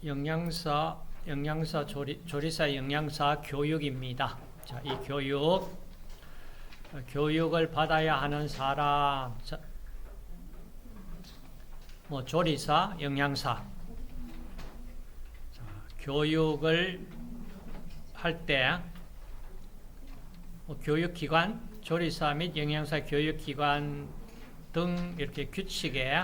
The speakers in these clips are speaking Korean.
조리사 영양사 교육입니다. 자, 이 교육을 받아야 하는 사람, 조리사, 영양사. 자, 교육을 할 때, 교육기관, 조리사 및 영양사 교육기관 등 이렇게 규칙에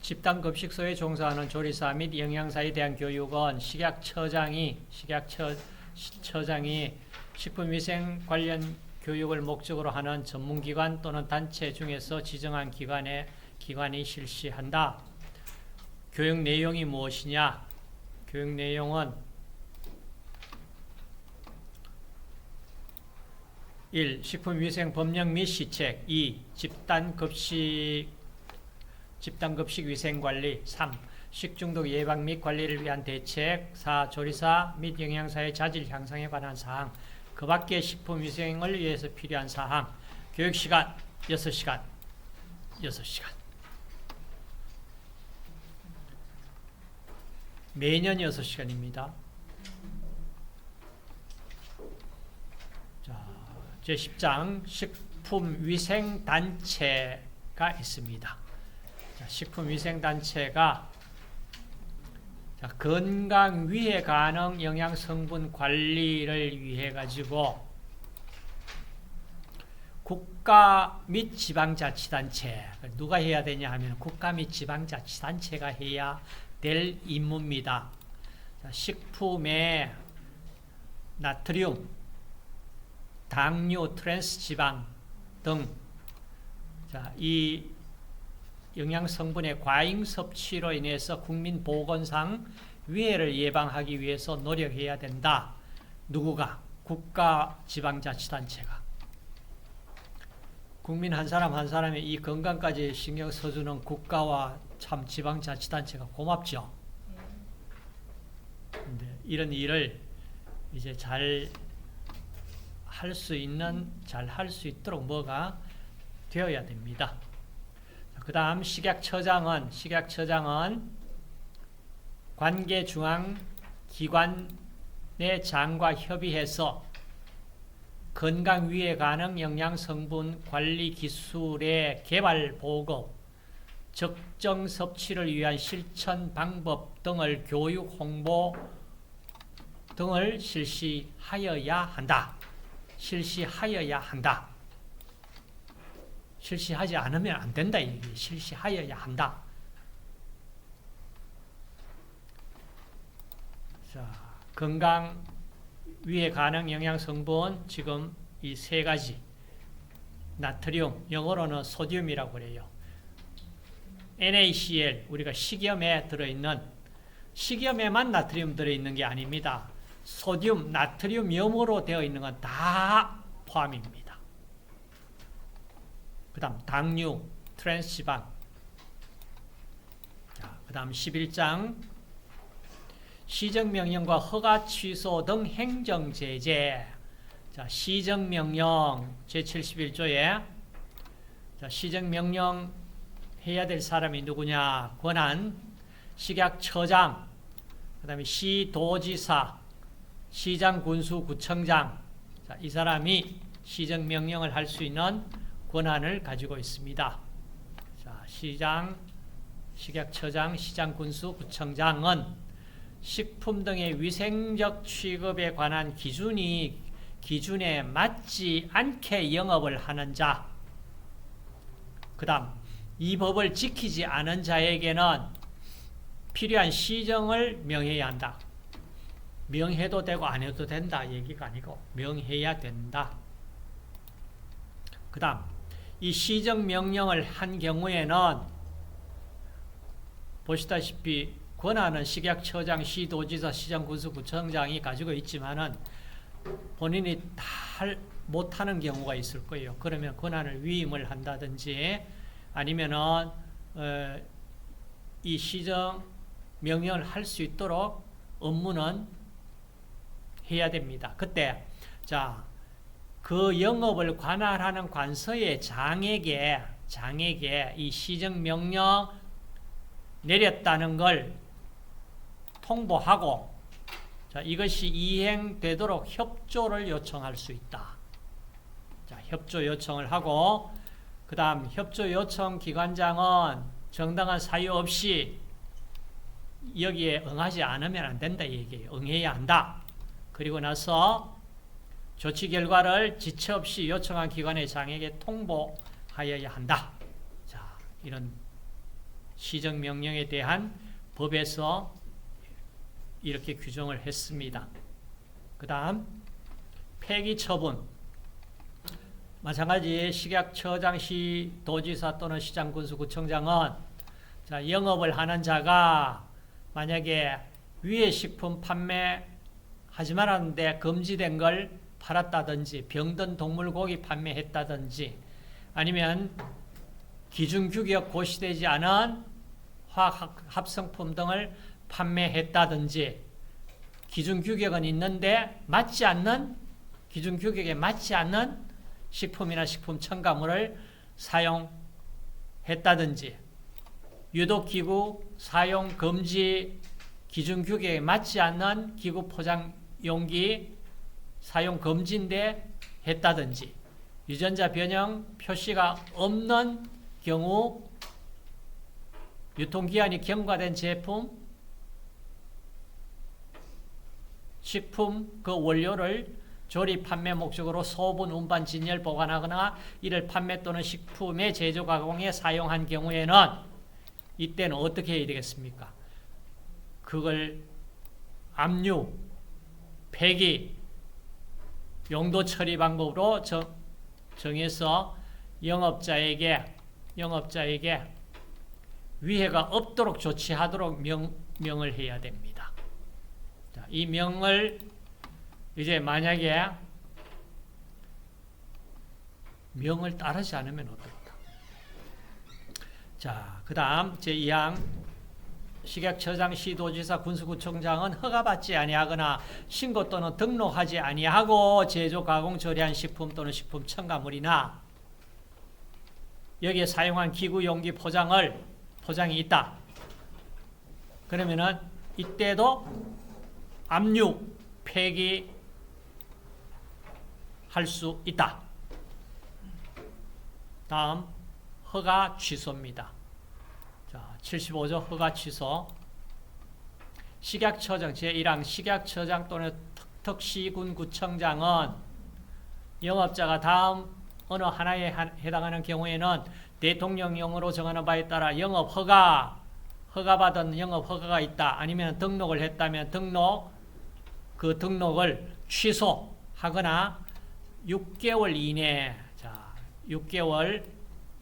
집단급식소에 종사하는 조리사 및 영양사에 대한 교육은 식약처장이 식품위생 관련 교육을 목적으로 하는 전문기관 또는 단체 중에서 지정한 기관이 실시한다. 교육 내용이 무엇이냐? 교육 내용은 1. 식품위생 법령 및 시책 2. 집단급식 위생관리 3. 식중독 예방 및 관리를 위한 대책 4. 조리사 및 영양사의 자질 향상에 관한 사항 그 밖에 식품위생을 위해서 필요한 사항 교육시간 6시간 매년 6시간입니다. 자, 제10장 식품위생단체가 있습니다. 식품위생단체가 건강 위해 가능 영양성분 관리를 위해 가지고 국가 및 지방자치단체 누가 해야 되냐 하면 국가 및 지방자치단체가 해야 될 임무입니다. 식품에 나트륨, 당류, 트랜스지방 등 이 영양성분의 과잉 섭취로 인해서 국민 보건상 위해를 예방하기 위해서 노력해야 된다. 누구가? 국가 지방자치단체가. 국민 한 사람 한 사람의 이 건강까지 신경 써주는 국가와 참 지방자치단체가 고맙죠. 근데 이런 일을 이제 잘 할 수 있도록 뭐가 되어야 됩니다. 그 다음 식약처장은 관계중앙기관의 장과 협의해서 건강 위해 가능 영양성분 관리 기술의 개발 보고, 적정 섭취를 위한 실천 방법 등을 교육 홍보 등을 실시하여야 한다. 실시하지 않으면 안 된다. 실시하여야 한다. 자, 건강 위해 가능 영양성분 지금 이 세 가지. 나트륨, 영어로는 소듐이라고 그래요. NaCl, 우리가 식염에 들어있는, 식염에만 나트륨 들어있는 게 아닙니다. 소듐, 나트륨, 염으로 되어 있는 건 다 포함입니다. 그 다음 당류, 트랜스지방. 그 다음 11장 시정명령과 허가 취소 등 행정제재. 자, 시정명령 제71조에 시정명령 해야 될 사람이 누구냐? 권한 식약처장, 그 다음에 시도지사, 시장군수구청장. 자, 이 사람이 시정명령을 할 수 있는 권한을 가지고 있습니다. 자, 식약처장, 시장군수구청장은 식품 등의 위생적 취급에 관한 기준에 맞지 않게 영업을 하는 자, 그 다음 이 법을 지키지 않은 자에게는 필요한 시정을 명해야 한다. 명해도 되고 안 해도 된다 얘기가 아니고 명해야 된다. 그 다음 이 시정명령을 한 경우에는 보시다시피 권한은 식약처장, 시도지사, 시장군수구청장이 가지고 있지만은 본인이 다 못하는 경우가 있을 거예요. 그러면 권한을 위임을 한다든지 아니면은 이 시정명령을 할 수 있도록 업무는 해야 됩니다. 그때 그 영업을 관할하는 관서의 장에게 장에게 이 시정명령 내렸다는 걸 통보하고 자, 이것이 이행되도록 협조를 요청할 수 있다. 자, 협조 요청을 하고 그 다음 협조 요청 기관장은 정당한 사유 없이 여기에 응하지 않으면 안 된다 얘기예요. 응해야 한다. 그리고 나서 조치 결과를 지체 없이 요청한 기관의 장에게 통보하여야 한다. 자, 이런 시정명령에 대한 법에서 이렇게 규정을 했습니다. 그 다음 폐기처분 마찬가지 식약처장, 시도지사 또는 시장군수구청장은 자, 영업을 하는 자가 만약에 위해 식품 판매하지 말았는데 금지된 걸 팔았다든지 병든 동물 고기 판매했다든지 아니면 기준규격 고시되지 않은 화학 합성품 등을 판매했다든지 기준규격은 있는데 맞지 않는 기준규격에 맞지 않는 식품이나 식품 첨가물을 사용했다든지 유독기구 사용 금지 기준규격에 맞지 않는 기구 포장 용기 사용 금지인데 했다든지 유전자 변형 표시가 없는 경우 유통기한이 경과된 제품 식품 그 원료를 조리 판매 목적으로 소분, 운반, 진열, 보관하거나 이를 판매 또는 식품의 제조 가공에 사용한 경우에는 이때는 어떻게 해야 되겠습니까? 그걸 압류, 폐기, 용도 처리 방법으로 정해서 영업자에게 위해가 없도록 조치하도록 명을 해야 됩니다. 자, 이 명을 이제 만약에 명을 따르지 않으면 어떨까? 자, 그 다음 제2항 식약처장, 시도지사, 군수구청장은 허가받지 아니하거나 신고 또는 등록하지 아니하고 제조, 가공, 조리한 식품 또는 식품 첨가물이나 여기에 사용한 기구, 용기, 포장이 있다. 그러면은 이때도 압류, 폐기 할 수 있다. 다음 허가 취소입니다. 자, 75조 허가 취소. 식약처장 제1항 식약처장 또는 특특시군구청장은 영업자가 다음 어느 하나에 해당하는 경우에는 대통령령으로 정하는 바에 따라 허가받은 영업 허가가 있다. 아니면 등록을 했다면 그 등록을 취소하거나 6개월 이내, 자, 6개월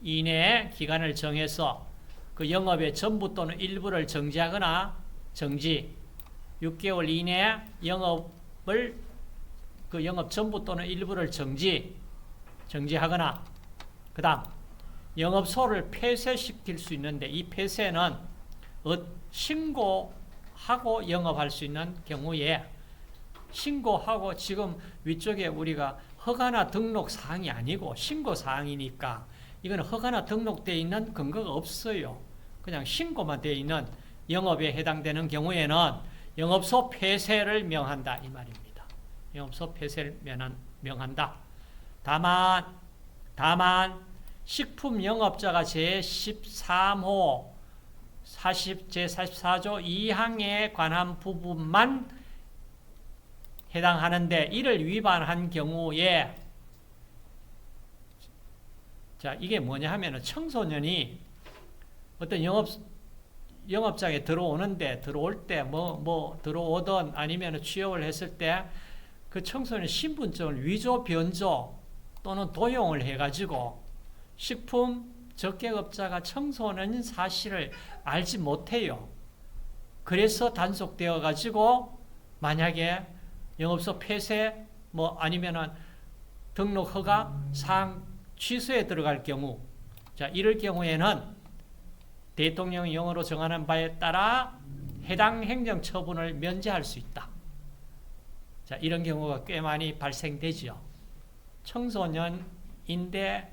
이내 기간을 정해서 그 영업의 전부 또는 일부를 정지하거나 6개월 이내 그 영업 전부 또는 일부를 정지하거나 그 다음 영업소를 폐쇄시킬 수 있는데 이 폐쇄는 신고하고 영업할 수 있는 경우에 신고하고 지금 위쪽에 우리가 허가나 등록 사항이 아니고 신고 사항이니까 이거는 허가나 등록되어 있는 근거가 없어요. 그냥 신고만 되어 있는 영업에 해당되는 경우에는 영업소 폐쇄를 명한다 이 말입니다. 영업소 폐쇄를 명한다. 다만 식품 영업자가 제13호 제44조 2항에 관한 부분만 해당하는데 이를 위반한 경우에 자 이게 뭐냐 하면은 청소년이 어떤 영업장에 들어올 때 들어오든 아니면 취업을 했을 때 그 청소년 신분증을 위조 변조 또는 도용을 해가지고 식품 적객업자가 청소년 사실을 알지 못해요. 그래서 단속되어 가지고 만약에 영업소 폐쇄 아니면은 등록 허가 사항 취소에 들어갈 경우 자 이럴 경우에는 대통령령으로 정하는 바에 따라 해당 행정 처분을 면제할 수 있다. 자 이런 경우가 꽤 많이 발생되죠. 청소년인데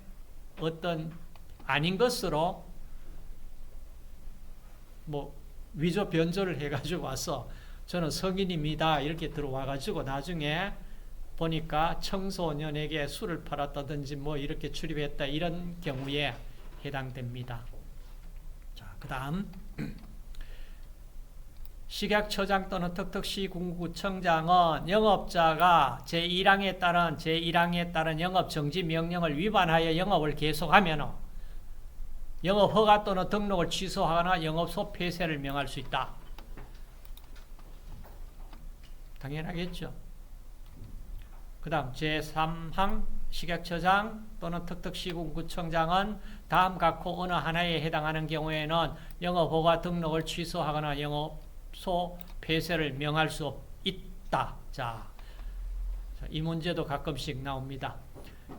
어떤 아닌 것으로 뭐 위조 변조를 해가지고 와서 저는 성인입니다 이렇게 들어와가지고 나중에 보니까 청소년에게 술을 팔았다든지 뭐 이렇게 출입했다 이런 경우에 해당됩니다. 자, 그 다음 식약처장 또는 턱턱시군구청장은 영업자가 제1항에 따른 영업정지 명령을 위반하여 영업을 계속하면 영업허가 또는 등록을 취소하거나 영업소 폐쇄를 명할 수 있다. 당연하겠죠. 그 다음 제3항 식약처장 또는 턱턱시군구청장은 다음 각호 어느 하나에 해당하는 경우에는 영업허가 등록을 취소하거나 영업소 폐쇄를 명할 수 있다. 자, 이 문제도 가끔씩 나옵니다.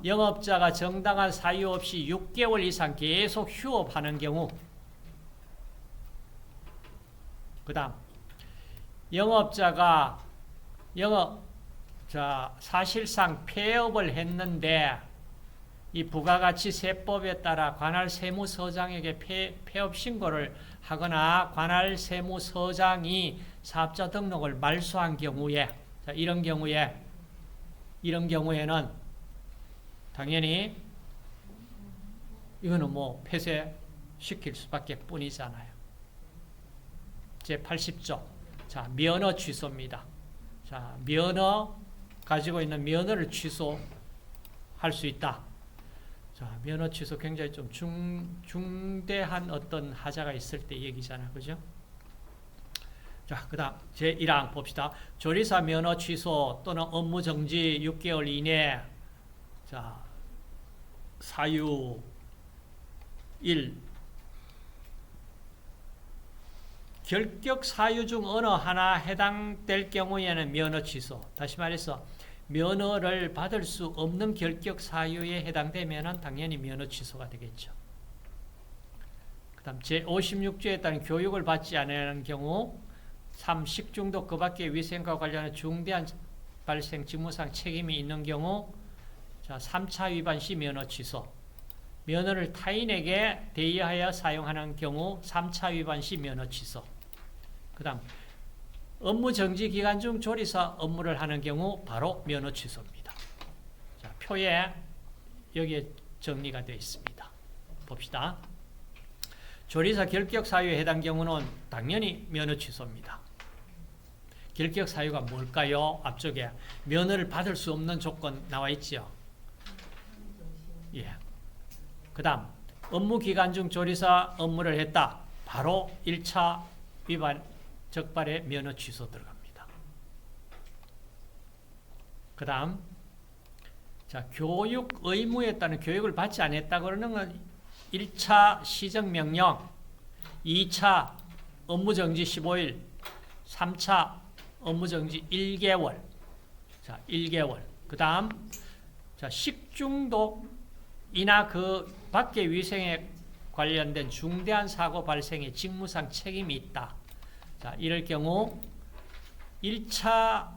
영업자가 정당한 사유 없이 6개월 이상 계속 휴업하는 경우, 그 다음 영업자가 사실상 폐업을 했는데 이 부가가치세법에 따라 관할 세무서장에게 폐업 신고를 하거나 관할 세무서장이 사업자 등록을 말소한 경우에, 자, 이런 경우에는 당연히 이거는 뭐 폐쇄시킬 수밖에 뿐이잖아요. 제80조. 자, 면허 취소입니다. 자, 가지고 있는 면허를 취소할 수 있다. 자, 면허 취소 굉장히 좀 중대한 어떤 하자가 있을 때 얘기잖아요. 그죠? 자, 그 다음 제1항 봅시다. 조리사 면허 취소 또는 업무 정지 6개월 이내. 자, 사유 1. 결격 사유 중 어느 하나 해당될 경우에는 면허 취소. 다시 말해서 면허를 받을 수 없는 결격 사유에 해당되면 당연히 면허 취소가 되겠죠. 그 다음 제56조에 따른 교육을 받지 않는 경우 3. 식중독 그 밖의 위생과 관련한 중대한 발생 직무상 책임이 있는 경우 자, 3차 위반 시 면허 취소. 면허를 타인에게 대여하여 사용하는 경우 3차 위반 시 면허 취소. 그 다음 업무 정지 기간 중 조리사 업무를 하는 경우 바로 면허 취소입니다. 자, 표에 여기에 정리가 되어 있습니다. 봅시다. 조리사 결격 사유에 해당 경우는 당연히 면허 취소입니다. 결격 사유가 뭘까요? 앞쪽에 면허를 받을 수 없는 조건 나와 있죠. 예. 그 다음 업무 기간 중 조리사 업무를 했다. 바로 1차 위반 적발의 면허 취소 들어갑니다. 그 다음 자, 교육 의무에 따른 교육을 받지 않았다 그러는 건 1차 시정명령, 2차 업무정지 15일, 3차 업무정지 1개월. 자, 1개월. 그 다음 자, 식중독이나 그 밖의 위생에 관련된 중대한 사고 발생에 직무상 책임이 있다. 자, 이럴 경우 1차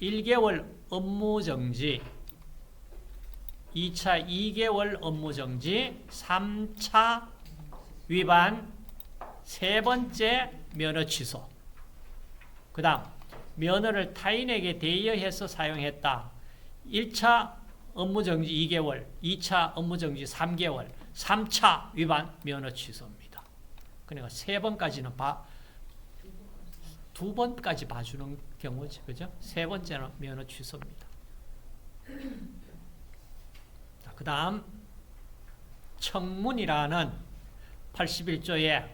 1개월 업무정지, 2차 2개월 업무정지, 3차 위반, 세 번째 면허 취소. 그 다음 면허를 타인에게 대여해서 사용했다. 1차 업무정지 2개월, 2차 업무정지 3개월, 3차 위반 면허 취소입니다. 그러니까 세 번까지는 두 번까지 봐주는 경우지, 그죠? 세 번째는 면허 취소입니다. 그 다음 청문이라는 81조에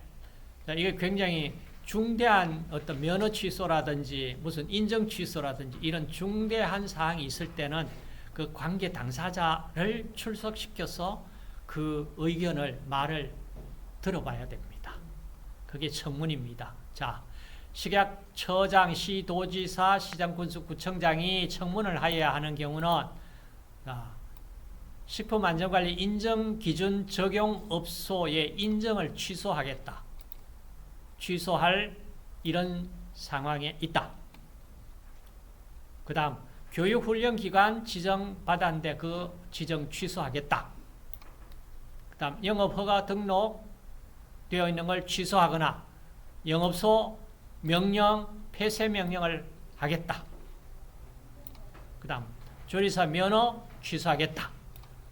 이게 굉장히 중대한 어떤 면허 취소라든지 무슨 인정 취소라든지 이런 중대한 사항이 있을 때는 그 관계 당사자를 출석시켜서 그 의견을 말을 들어봐야 됩니다. 그게 청문입니다. 자, 식약처장, 시도지사, 시장군수구청장이 청문을 하여야 하는 경우는 식품안전관리 인정기준 적용업소의 인정을 취소하겠다. 취소할 이런 상황에 있다. 그 다음 교육훈련기관 지정받았는데 그 지정 취소하겠다. 그 그다음 영업허가 등록되어 있는 걸 취소하거나 영업소 명령, 폐쇄 명령을 하겠다. 그 다음 조리사 면허 취소하겠다.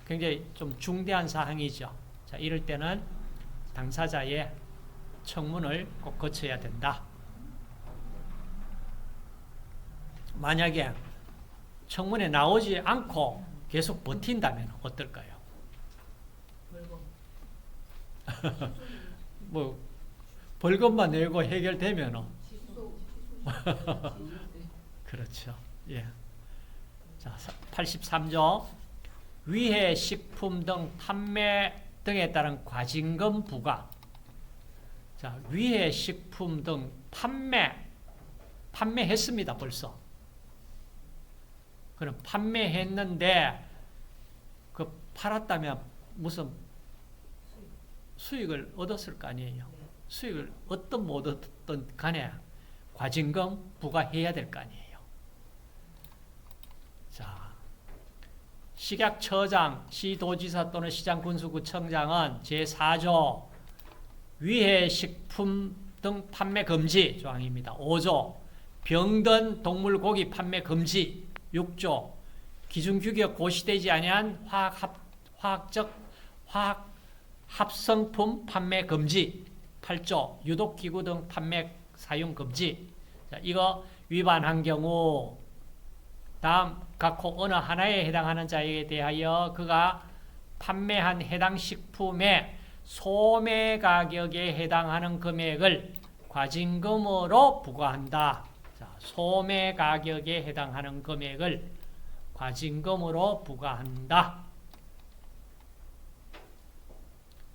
굉장히 좀 중대한 사항이죠. 자, 이럴 때는 당사자의 청문을 꼭 거쳐야 된다. 만약에 청문회 나오지 않고 계속 버틴다면 어떨까요? 뭐 벌금만 내고 해결되면 그렇죠. 예. 자, 83조 위해 식품 등 판매 등에 따른 과징금 부과. 자, 위해 식품 등 판매했습니다. 벌써. 그럼 판매했는데 그 팔았다면 무슨 수익을 얻었을 거 아니에요. 수익을 얻든 못 얻든 간에 과징금 부과해야 될 거 아니에요. 자, 식약처장, 시도지사 또는 시장군수구청장은 제4조 위해 식품 등 판매 금지 조항입니다. 5조 병든 동물 고기 판매 금지. 6조 기준규격 고시되지 아니한 화학 합성품 판매 금지. 8조 유독기구 등 판매 사용 금지. 자, 이거 위반한 경우 다음 각호 어느 하나에 해당하는 자에 대하여 그가 판매한 해당 식품의 소매 가격에 해당하는 금액을 과징금으로 부과한다. 자, 소매 가격에 해당하는 금액을 과징금으로 부과한다.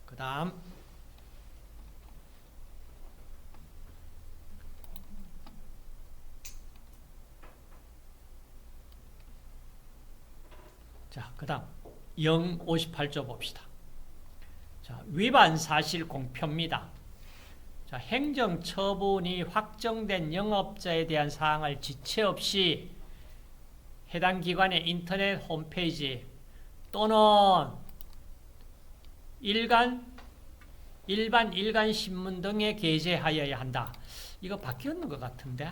그 다음 자, 그 다음 058조 봅시다. 자, 위반 사실 공표입니다. 자, 행정처분이 확정된 영업자에 대한 사항을 지체 없이 해당 기관의 인터넷 홈페이지 또는 일반 일간 신문 등에 게재하여야 한다. 이거 바뀌었는 것 같은데.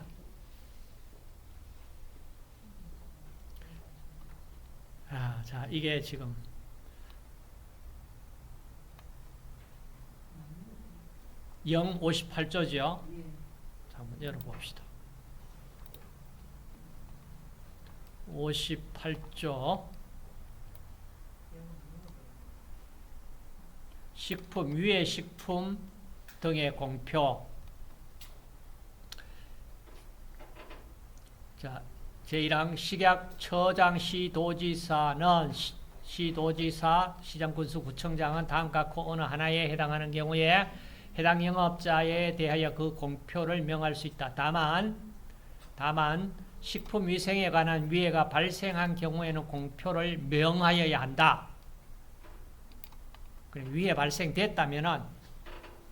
자, 이게 지금 영 58조죠. 한번 열어봅시다. 58조 식품, 위해 식품 등의 공표. 자, 제1항 식약처장 시도지사는 시도지사, 시장군수구청장은 다음 각호 어느 하나에 해당하는 경우에 해당 영업자에 대하여 그 공표를 명할 수 있다. 다만 식품위생에 관한 위해가 발생한 경우에는 공표를 명하여야 한다. 위해 발생됐다면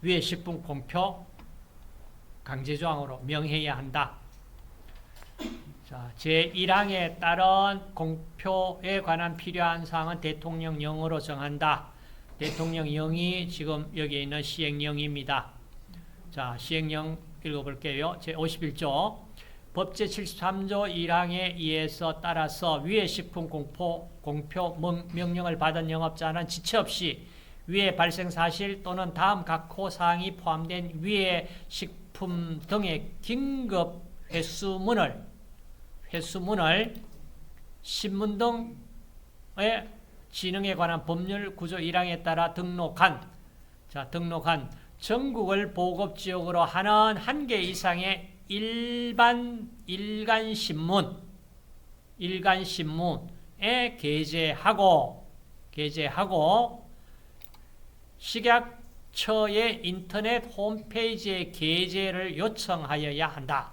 위해 식품 공표 강제조항으로 명해야 한다. 자, 제1항에 따른 공표에 관한 필요한 사항은 대통령령으로 정한다. 대통령령이 지금 여기 있는 시행령입니다. 자, 시행령 읽어볼게요. 제51조 법제 73조 1항에 의해서 따라서 위해 식품 공표 명령을 받은 영업자는 지체 없이 위해 발생 사실 또는 다음 각호 사항이 포함된 위해 식품 등의 긴급 회수문을 신문 등의 진흥에 관한 법률 구조 1항에 따라 등록한 전국을 보급지역으로 하는 한 개 이상의 일간 신문에 게재하고 식약처의 인터넷 홈페이지에 게재를 요청하여야 한다.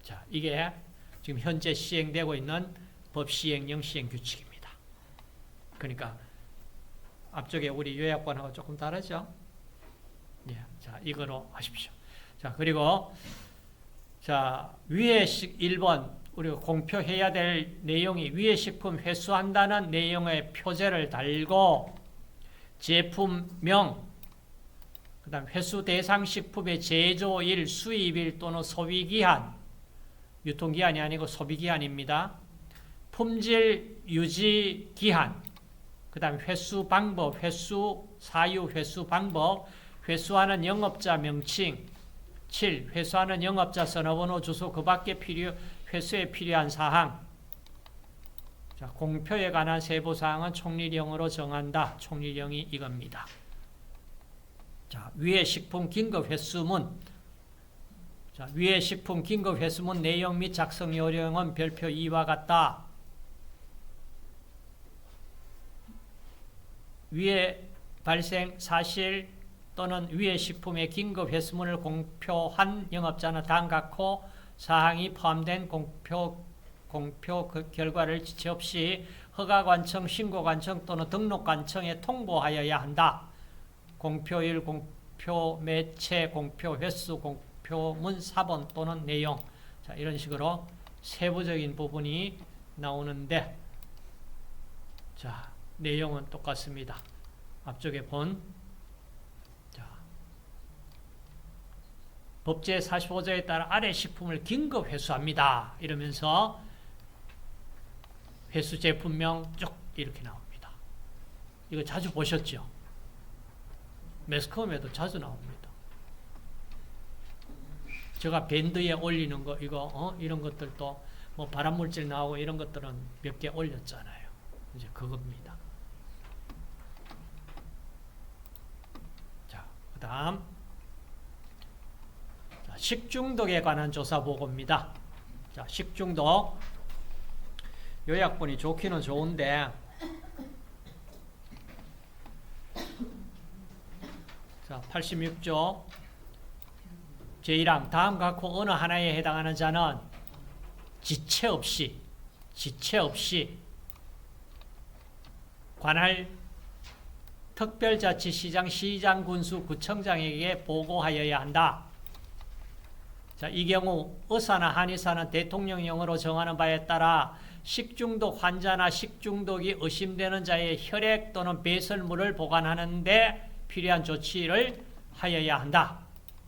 자, 이게 지금 현재 시행되고 있는 법시행령 시행규칙입니다. 그러니까 앞쪽에 우리 요약본하고 조금 다르죠? 예, 자, 이거로 하십시오. 자, 그리고 자, 위에 1번 우리가 공표해야 될 내용이 위의 식품 회수한다는 내용의 표제를 달고 제품명, 그 다음 회수 대상 식품의 제조일, 수입일 또는 소비기한, 유통기한이 아니고 소비기한입니다. 품질 유지 기한, 그 다음 회수 방법, 회수 사유, 회수 방법, 회수하는 영업자 명칭, 7. 회수하는 영업자 전화번호, 주소, 그 밖에 회수에 필요한 사항. 자, 공표에 관한 세부사항은 총리령으로 정한다. 총리령이 이겁니다. 자, 위의 식품 긴급 회수문. 자, 위의 식품 긴급 회수문 내용 및 작성 요령은 별표 2와 같다. 위에 발생 사실 또는 위의 식품의 긴급 회수문을 공표한 영업자는 다음 같고 사항이 포함된 공표 그 결과를 지체 없이 허가관청, 신고관청 또는 등록관청에 통보하여야 한다. 공표일, 공표 매체, 공표 횟수, 공표문 사본 또는 내용. 자, 이런 식으로 세부적인 부분이 나오는데, 자, 내용은 똑같습니다. 앞쪽에 본, 자, 법제 45조에 따라 아래 식품을 긴급 회수합니다. 이러면서 회수 제품명 쭉 이렇게 나옵니다. 이거 자주 보셨죠? 매스컴에도 자주 나옵니다. 제가 밴드에 올리는 거, 이거, 이런 것들도 뭐 발암물질 나오고 이런 것들은 몇 개 올렸잖아요. 이제 그겁니다. 자, 그 다음. 식중독에 관한 조사 보고입니다. 자, 식중독. 요약본이 좋기는 좋은데, 자, 86조 제1항 다음 각호 어느 하나에 해당하는 자는 지체 없이 관할 특별자치시장, 시장, 군수, 구청장에게 보고하여야 한다. 자, 이 경우 의사나 한의사는 대통령령으로 정하는 바에 따라 식중독 환자나 식중독이 의심되는 자의 혈액 또는 배설물을 보관하는 데 필요한 조치를 하여야 한다.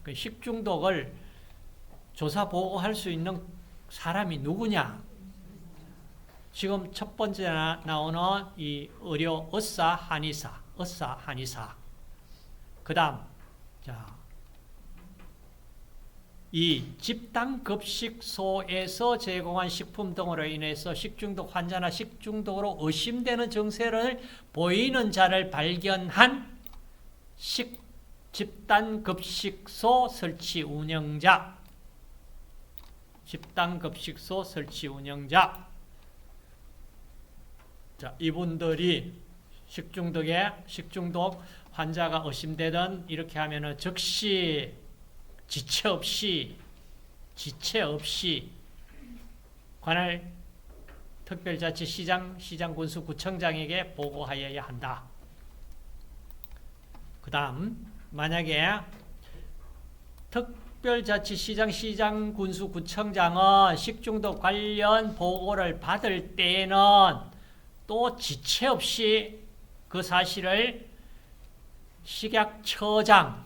그 식중독을 조사 보고할 수 있는 사람이 누구냐? 지금 첫 번째 나오는 이 의료 의사 한의사. 그 다음, 자, 이 집단급식소에서 제공한 식품 등으로 인해서 식중독 환자나 식중독으로 의심되는 증세를 보이는 자를 발견한 집단급식소 설치 운영자. 집단급식소 설치 운영자. 자, 이분들이 식중독 환자가 의심되든 이렇게 하면은 즉시 지체 없이 관할 특별자치시장, 시장군수, 구청장에게 보고하여야 한다. 그 다음, 만약에 특별자치시장, 시장군수, 구청장은 식중독 관련 보고를 받을 때에는 또 지체 없이 그 사실을 식약처장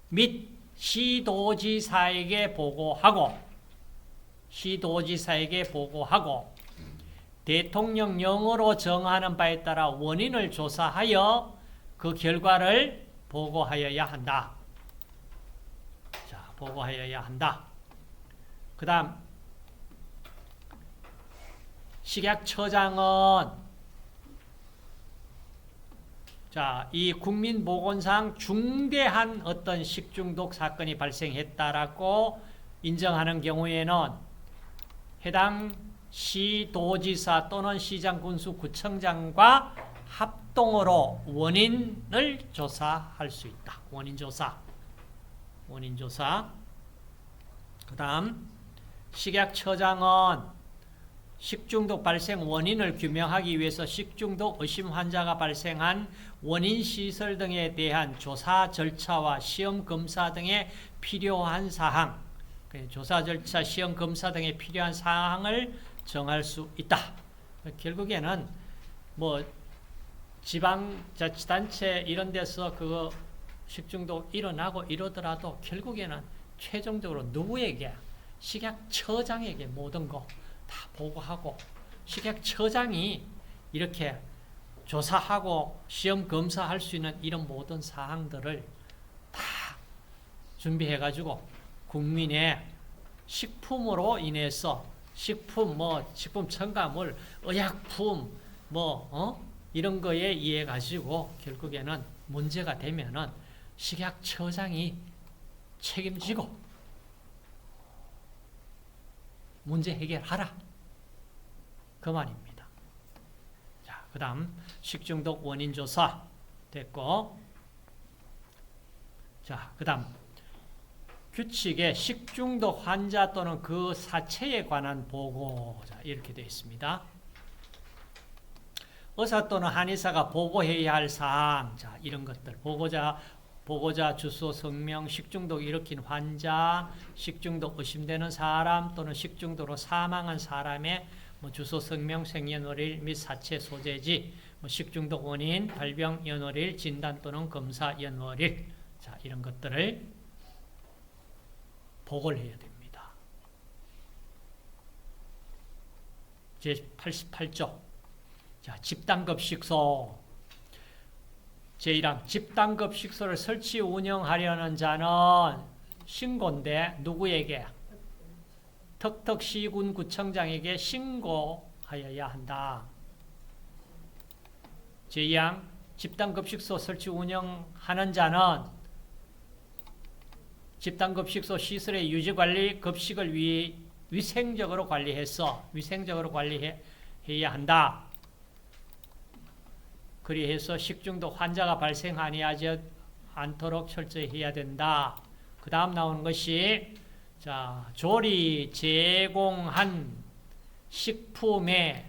및 시도지사에게 보고하고 대통령령으로 정하는 바에 따라 원인을 조사하여 그 결과를 보고하여야 한다. 자, 보고하여야 한다. 그 다음, 식약처장은 자, 이 국민보건상 중대한 어떤 식중독 사건이 발생했다라고 인정하는 경우에는 해당 시도지사 또는 시장군수 구청장과 합동으로 원인을 조사할 수 있다. 원인조사. 그 다음, 식약처장은 식중독 발생 원인을 규명하기 위해서 식중독 의심 환자가 발생한 원인 시설 등에 대한 조사 절차와 시험 검사 등에 필요한 사항, 조사 절차, 시험 검사 등에 필요한 사항을 정할 수 있다. 결국에는 뭐 지방자치단체 이런 데서 그거 식중독 일어나고 이러더라도 결국에는 최종적으로 누구에게? 식약처장에게 모든 거 다 보고하고 식약처장이 이렇게 조사하고 시험 검사할 수 있는 이런 모든 사항들을 다 준비해가지고 국민의 식품으로 인해서 식품 첨가물, 의약품 이런 거에 의해 가지고 결국에는 문제가 되면은 식약처장이 책임지고 문제 해결하라. 그 말입니다. 자, 그 다음 식중독 원인 조사 됐고, 자, 그 다음 규칙에 식중독 환자 또는 그 사체에 관한 보고, 자, 이렇게 되어 있습니다. 의사 또는 한의사가 보고해야 할 사항, 자, 이런 것들 보고자 주소, 성명, 식중독 일으킨 환자, 식중독 의심되는 사람 또는 식중독으로 사망한 사람의 주소, 성명, 생년월일 및 사체 소재지, 식중독 원인, 발병 연월일, 진단 또는 검사 연월일, 자, 이런 것들을 보고를 해야 됩니다. 제88조. 자, 집단급식소. 제1항 집단급식소를 설치 운영하려는 자는 신고인데 누구에게? 턱턱시군구청장에게 신고하여야 한다. 제2항 집단급식소 설치 운영하는 자는 집단급식소 시설의 유지관리, 급식을 위생적으로 관리해야 한다. 그리해서 식중독 환자가 발생하지 않도록 철저히 해야 된다. 그 다음 나오는 것이 자, 조리 제공한 식품의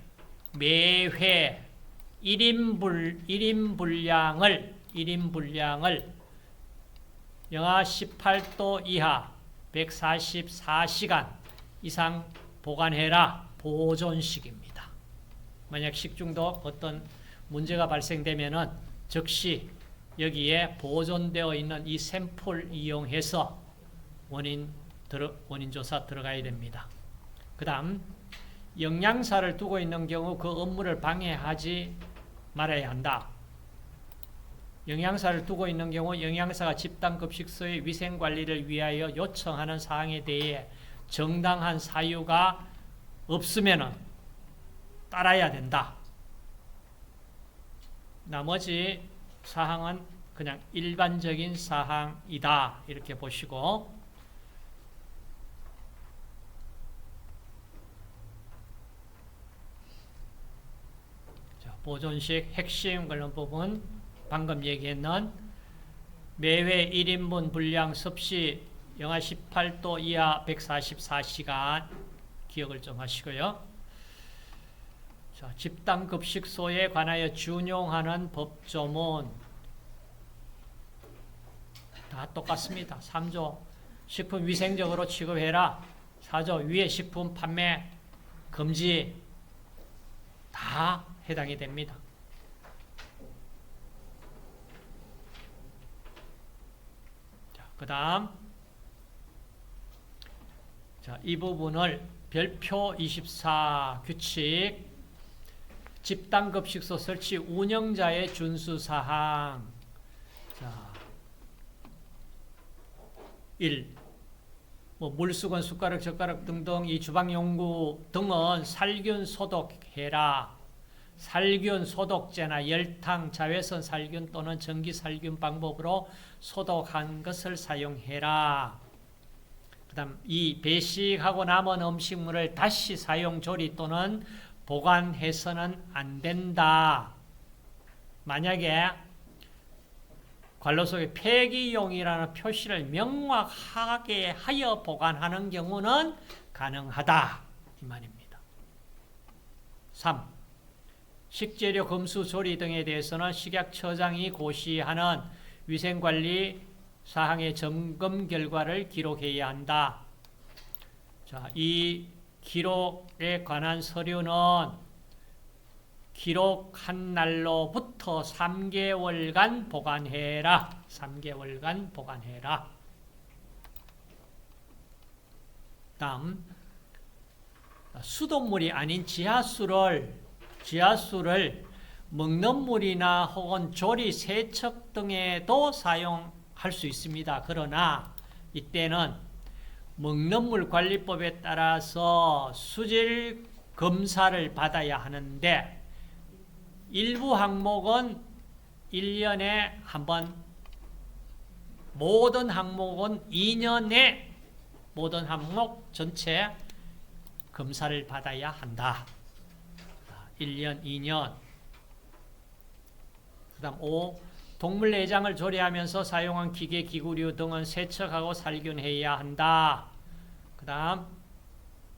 매회 1인 분량을 영하 18도 이하 144시간 이상 보관해라. 보존식입니다. 만약 식중독 어떤 문제가 발생되면은 즉시 여기에 보존되어 있는 이 샘플 이용해서 원인 조사 들어가야 됩니다. 그 다음 영양사를 두고 있는 경우 그 업무를 방해하지 말아야 한다. 영양사를 두고 있는 경우 영양사가 집단급식소의 위생관리를 위하여 요청하는 사항에 대해 정당한 사유가 없으면 따라야 된다. 나머지 사항은 그냥 일반적인 사항이다. 이렇게 보시고 자, 보존식 핵심 관련 부분 방금 얘기했는 매회 1인분 분량 섭씨 영하 18도 이하 144시간 기억을 좀 하시고요. 자, 집단급식소에 관하여 준용하는 법조문 다 똑같습니다. 3조 식품 위생적으로 취급해라. 4조 위의 식품 판매 금지 다 해당이 됩니다. 자, 그 다음 자, 이 부분을 별표 24 규칙 집단급식소 설치 운영자의 준수사항. 자, 1. 물수건, 숟가락, 젓가락 등등 이 주방용구 등은 살균 소독해라. 살균 소독제나 열탕, 자외선 살균 또는 전기 살균 방법으로 소독한 것을 사용해라. 그 다음 2. 배식하고 남은 음식물을 다시 사용, 조리 또는 보관해서는 안 된다. 만약에 관로 속에 폐기용이라는 표시를 명확하게 하여 보관하는 경우는 가능하다. 이 말입니다. 3. 식재료 검수 조리 등에 대해서는 식약처장이 고시하는 위생관리 사항의 점검 결과를 기록해야 한다. 자, 이 기록에 관한 서류는 기록한 날로부터 3개월간 보관해라. 3개월간 보관해라. 다음 수돗물이 아닌 지하수를 먹는 물이나 혹은 조리, 세척 등에도 사용할 수 있습니다. 그러나 이때는 먹는 물 관리법에 따라서 수질 검사를 받아야 하는데 일부 항목은 1년에 한 번, 모든 항목은 2년에 모든 항목 전체 검사를 받아야 한다. 1년, 2년. 그 다음 5. 동물 내장을 조리하면서 사용한 기계, 기구류 등은 세척하고 살균해야 한다. 그 다음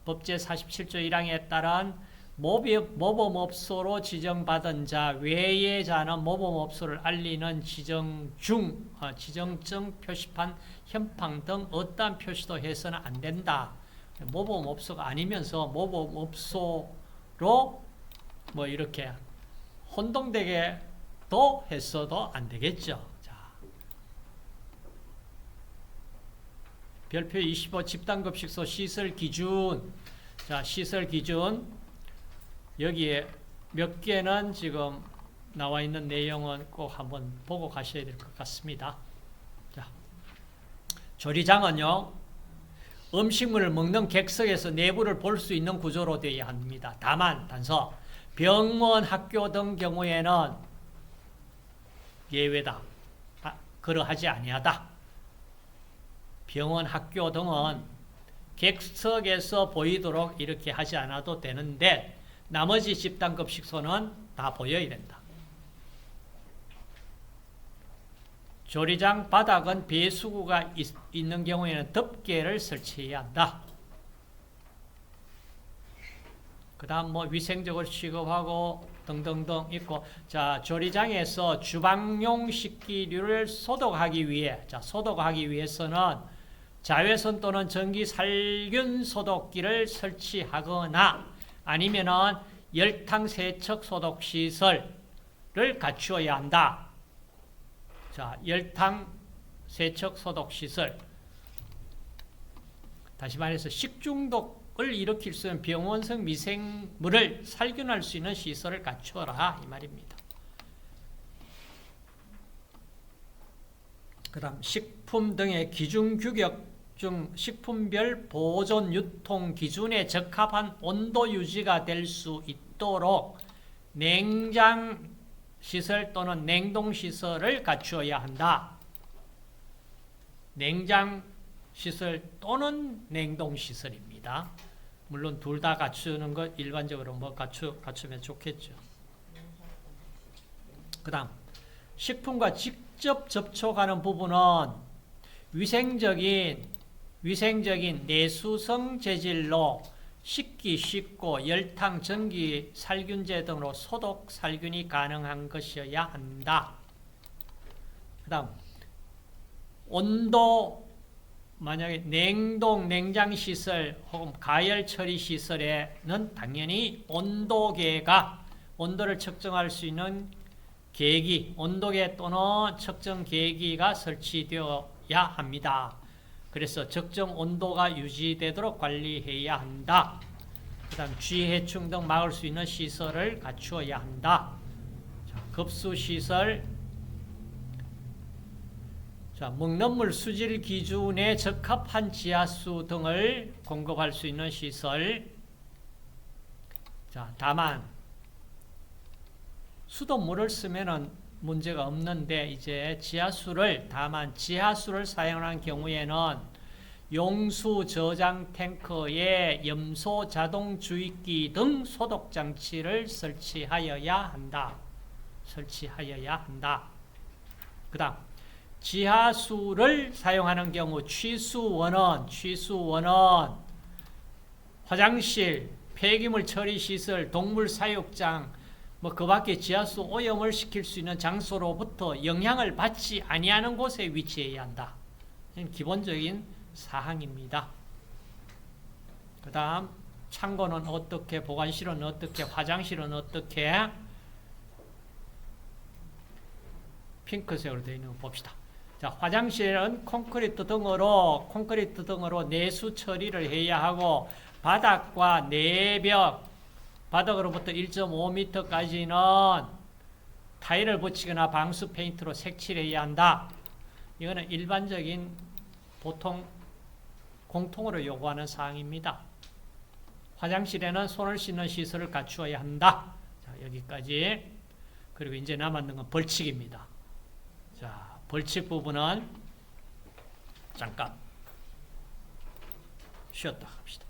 법제 47조 1항에 따른 모범업소로 지정받은 자 외의 자는 모범업소를 알리는 지정증, 표시판, 현판 등 어떠한 표시도 해서는 안 된다. 모범업소가 아니면서 모범업소로 뭐 이렇게 혼동되게 도 했어도 안 되겠죠. 자, 별표 25 집단급식소 시설 기준. 자, 시설 기준. 여기에 몇 개는 지금 나와 있는 내용은 꼭 한번 보고 가셔야 될 것 같습니다. 자, 조리장은요, 음식물을 먹는 객석에서 내부를 볼 수 있는 구조로 되어야 합니다. 다만, 단서, 병원, 학교 등 경우에는 예외다. 그러하지 아니하다. 병원, 학교 등은 객석에서 보이도록 이렇게 하지 않아도 되는데 나머지 집단급식소는 다 보여야 된다. 조리장 바닥은 배수구가 있는 경우에는 덮개를 설치해야 한다. 그 다음 뭐 위생적으로 취급하고 등등등 있고, 자, 조리장에서 주방용 식기류를 소독하기 위해서는 자외선 또는 전기 살균 소독기를 설치하거나 아니면은 열탕 세척 소독 시설을 갖추어야 한다. 자, 열탕 세척 소독 시설. 다시 말해서 식중독을 일으킬 수 있는 병원성 미생물을 살균할 수 있는 시설을 갖추어라 이 말입니다. 그 다음 식품 등의 기준 규격 중 식품별 보존 유통 기준에 적합한 온도 유지가 될 수 있도록 냉장 시설 또는 냉동 시설을 갖추어야 한다. 냉장 시설 또는 냉동 시설입니다. 물론 둘 다 갖추는 것 일반적으로 뭐 갖추면 좋겠죠. 그 다음 식품과 직접 접촉하는 부분은 위생적인 내수성 재질로 씻기 쉽고 열탕, 전기, 살균제 등으로 소독, 살균이 가능한 것이어야 한다. 그 다음 온도, 만약에 냉동, 냉장시설 혹은 가열 처리 시설에는 당연히 온도계가 온도를 측정할 수 있는 계기, 온도계 또는 측정 계기가 설치되어야 합니다. 그래서 적정 온도가 유지되도록 관리해야 한다. 그 다음 쥐해충 등 막을 수 있는 시설을 갖추어야 한다. 자, 급수시설. 자, 먹는 물 수질 기준에 적합한 지하수 등을 공급할 수 있는 시설. 자, 다만 수돗물을 쓰면은 문제가 없는데 이제 다만 지하수를 사용하는 경우에는 용수 저장 탱크에 염소 자동 주입기 등 소독 장치를 설치하여야 한다. 그 다음 지하수를 사용하는 경우 취수원은 화장실, 폐기물 처리 시설, 동물 사육장 뭐 그 밖에 지하수 오염을 시킬 수 있는 장소로부터 영향을 받지 아니하는 곳에 위치해야 한다. 기본적인 사항입니다. 그 다음 창고는 어떻게, 보관실은 어떻게, 화장실은 어떻게, 핑크색으로 되어 있는 거 봅시다. 자, 화장실은 콘크리트 등으로 내수 처리를 해야 하고, 바닥과 내벽, 바닥으로부터 1.5m까지는 타일을 붙이거나 방수 페인트로 색칠을 해야 한다. 이거는 일반적인 보통 공통으로 요구하는 사항입니다. 화장실에는 손을 씻는 시설을 갖추어야 한다. 자, 여기까지. 그리고 이제 남았는 건 벌칙입니다. 자, 벌칙 부분은 잠깐 쉬었다 합시다.